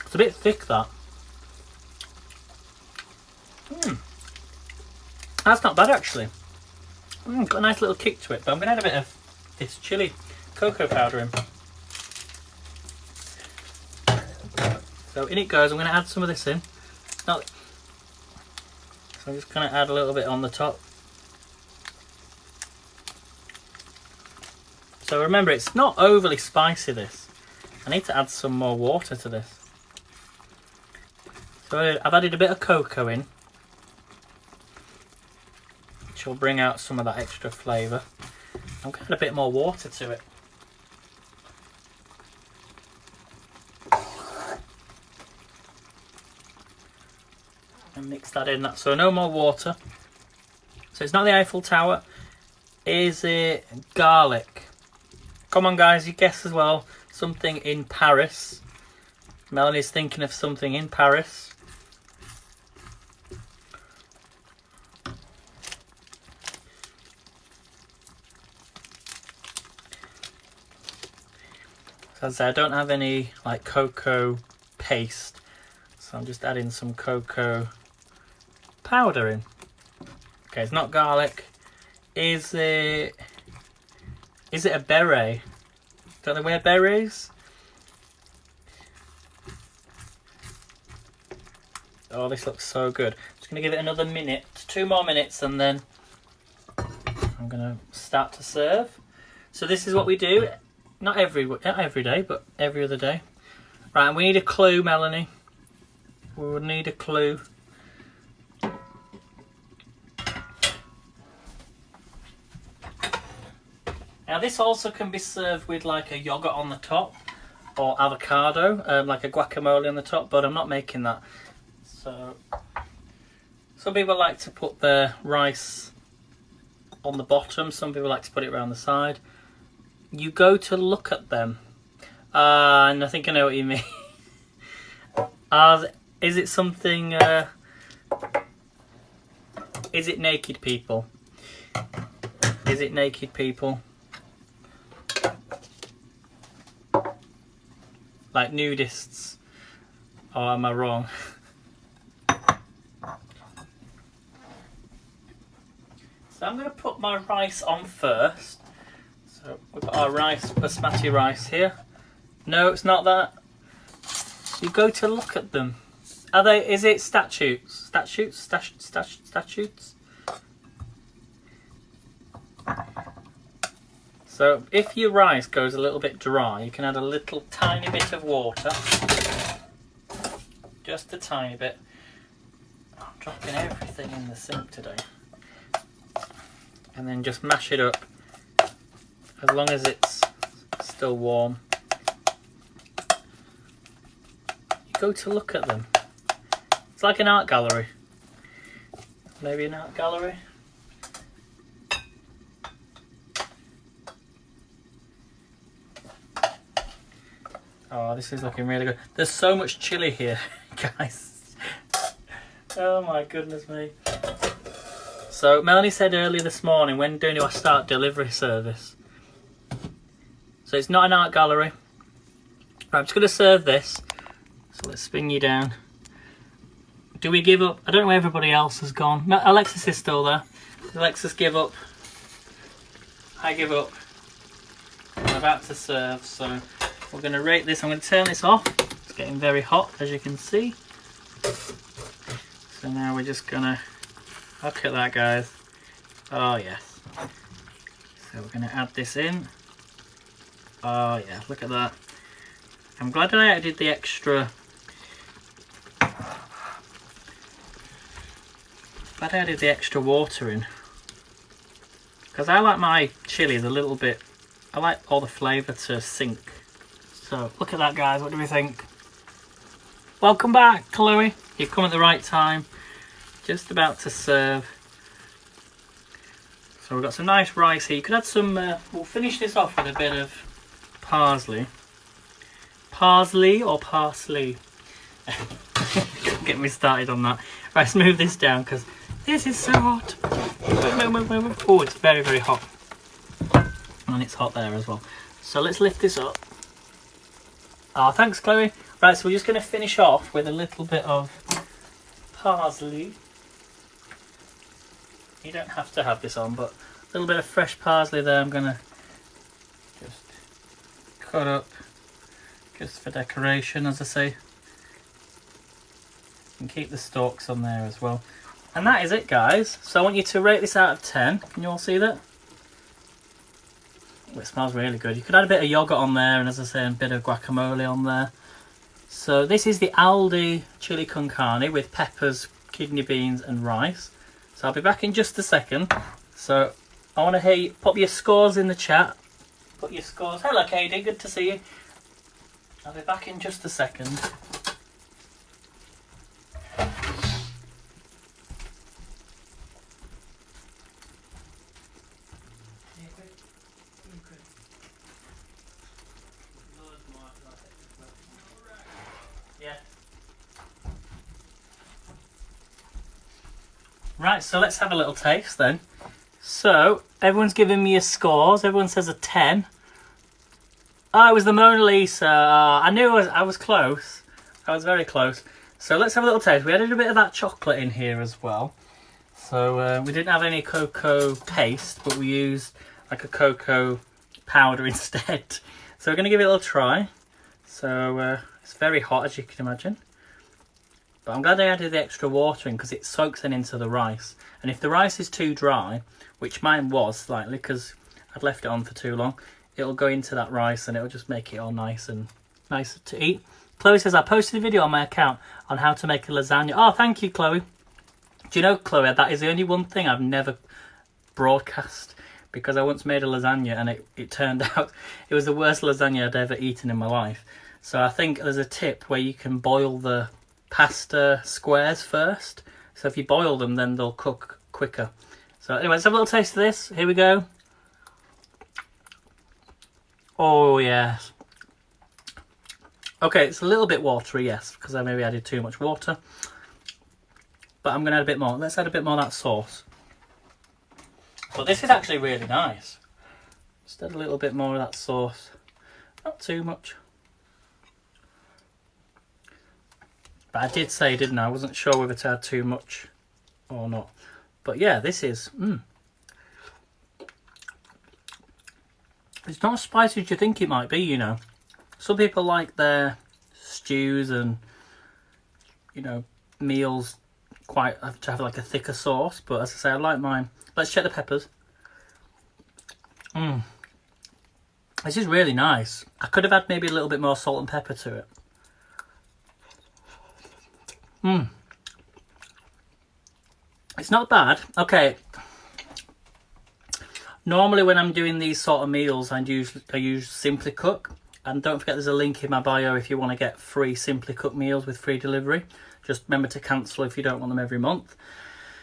It's a bit thick, that. That's not bad, actually. Got a nice little kick to it, but I'm going to add a bit of this chili cocoa powder in. So in it goes. I'm going to add some of this in. So I'm just going to add a little bit on the top. So remember, it's not overly spicy, this. I need to add some more water to this. So I've added a bit of cocoa in, which will bring out some of that extra flavour. I'm going to add a bit more water to it. And mix that in. So no more water. So it's not the Eiffel Tower. Is it garlic? Come on, guys, you guess as well. Something in Paris. Melanie's thinking of something in Paris. So as I say, I don't have any like cocoa paste, so I'm just adding some cocoa powder in. Okay, it's not garlic. Is it a beret? Don't they wear berets? Oh, this looks so good. I'm just going to give it another minute, 2 more minutes, and then I'm going to start to serve. So this is what we do. Not every day, but every other day. Right, and we need a clue, Melanie. We would need a clue. Now this also can be served with like a yogurt on the top, or avocado, like a guacamole on the top, but I'm not making that. So some people like to put their rice on the bottom, some people like to put it around the side. You go to look at them, and I think I know what you mean. Is it something, is it naked people? Is it naked people? Like nudists? Or am I wrong? So I'm going to put my rice on first. So we've got our rice, basmati rice here. No, it's not that. You go to look at them. Are they? Is it statues? Statutes? So if your rice goes a little bit dry, you can add a little tiny bit of water. Just a tiny bit. I'm dropping everything in the sink today. And then just mash it up. As long as it's still warm. You go to look at them. It's like an art gallery. Maybe an art gallery. Oh, this is looking really good. There's so much chili here, guys. Oh my goodness me. So Melanie said earlier this morning, when do I start delivery service? So it's not an art gallery. Right, I'm just going to serve this. So let's spin you down. Do we give up? I don't know where everybody else has gone. No, Alexis is still there. Alexis, give up. I give up. I'm about to serve, so we're going to rate this. I'm going to turn this off. It's getting very hot, as you can see. So now we're just going to... Look at that, guys. Oh, yes. So we're going to add this in. Oh, yeah, look at that. I'm glad I added the extra... Glad I added the extra water in. Because I like my chilies a little bit... I like all the flavour to sink. So, look at that, guys. What do we think? Welcome back, Chloe. You've come at the right time. Just about to serve. So we've got some nice rice here. You could add some, we'll finish this off with a bit of parsley. Parsley or parsley? Get me started on that. Right, let's move this down because this is so hot. Oh, it's very, very hot. And it's hot there as well. So let's lift this up. Oh, thanks, Chloe. Right, so we're just going to finish off with a little bit of parsley. You don't have to have this on, but a little bit of fresh parsley there I'm going to just cut up just for decoration, as I say. And keep the stalks on there as well. And that is it, guys. So I want you to rate this out of 10. Can you all see that? Oh, it smells really good. You could add a bit of yogurt on there, and as I say, a bit of guacamole on there. So this is the Aldi chili con carne with peppers, kidney beans and rice. So I'll be back in just a second. So I want to hear you pop your scores in the chat. Put your scores. Hello, Katie. Good to see you. I'll be back in just a second. Right, so let's have a little taste then. So, everyone's giving me a scores. Everyone says a 10. Oh, it was the Mona Lisa. I knew I was close. I was very close. So let's have a little taste. We added a bit of that chocolate in here as well. So we didn't have any cocoa paste, but we used like a cocoa powder instead. So we're going to give it a little try. So it's very hot, as you can imagine. But I'm glad I added the extra water in because it soaks in into the rice. And if the rice is too dry, which mine was slightly because I'd left it on for too long, it'll go into that rice and it'll just make it all nice and nice to eat. Chloe says, I posted a video on my account on how to make a lasagna. Oh, thank you, Chloe. Do you know, Chloe, that is the only one thing I've never broadcast, because I once made a lasagna and it turned out it was the worst lasagna I'd ever eaten in my life. So I think there's a tip where you can boil the pasta squares first. So if you boil them, then they'll cook quicker. So anyway, let's have a little taste of this. Here we go. Oh, yes. Okay, it's a little bit watery, yes, because I maybe added too much water. But I'm going to add a bit more. Let's add a bit more of that sauce. But this is actually really nice. Just add a little bit more of that sauce. Not too much. But I did say, didn't I? I wasn't sure whether to add too much or not. But yeah, this is... It's not as spicy as you think it might be, you know. Some people like their stews and, you know, meals quite to have like a thicker sauce. But as I say, I like mine. Let's check the peppers. This is really nice. I could have had maybe a little bit more salt and pepper to it. It's not bad. Okay. Normally when I'm doing these sort of meals, I use Simply Cook. And don't forget there's a link in my bio if you want to get free Simply Cook meals with free delivery. Just remember to cancel if you don't want them every month.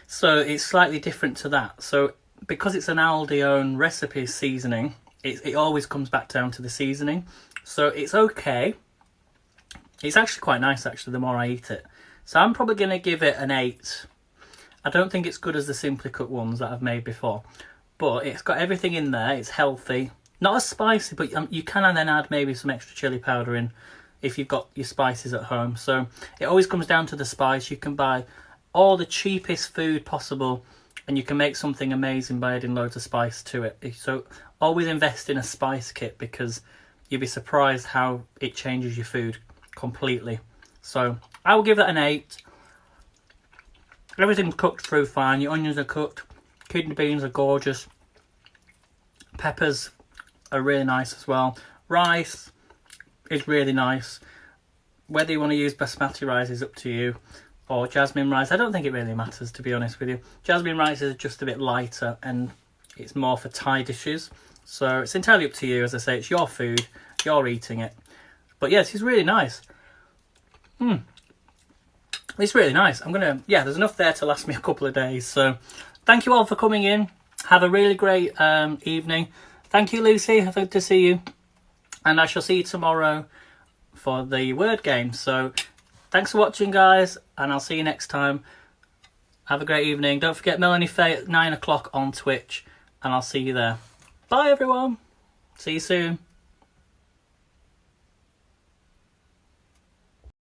So it's slightly different to that. So because it's an Aldi own recipe seasoning, it always comes back down to the seasoning. So it's okay. It's actually quite nice, actually, the more I eat it. So I'm probably going to give it an 8. I don't think it's good as the Simply Cook ones that I've made before. But it's got everything in there. It's healthy. Not as spicy, but you can then add maybe some extra chilli powder in if you've got your spices at home. So it always comes down to the spice. You can buy all the cheapest food possible and you can make something amazing by adding loads of spice to it. So always invest in a spice kit because you'll be surprised how it changes your food completely. So I will give that an 8. Everything's cooked through fine. Your onions are cooked. Kidney beans are gorgeous. Peppers are really nice as well. Rice is really nice. Whether you want to use basmati rice is up to you, or jasmine rice. I don't think it really matters, to be honest with you. Jasmine rice is just a bit lighter and it's more for Thai dishes. So it's entirely up to you. As I say, it's your food. You're eating it. But yes, it's really nice. It's really nice. I'm gonna, yeah, there's enough there to last me a couple of days. So thank you all for coming in. Have a really great evening. Thank you, Lucy. Hope to see you. And I shall see you tomorrow for the word game. So thanks for watching, guys, and I'll see you next time. Have a great evening. Don't forget Melanie Faye at 9 o'clock on Twitch, and I'll see you there. Bye, everyone. See you soon.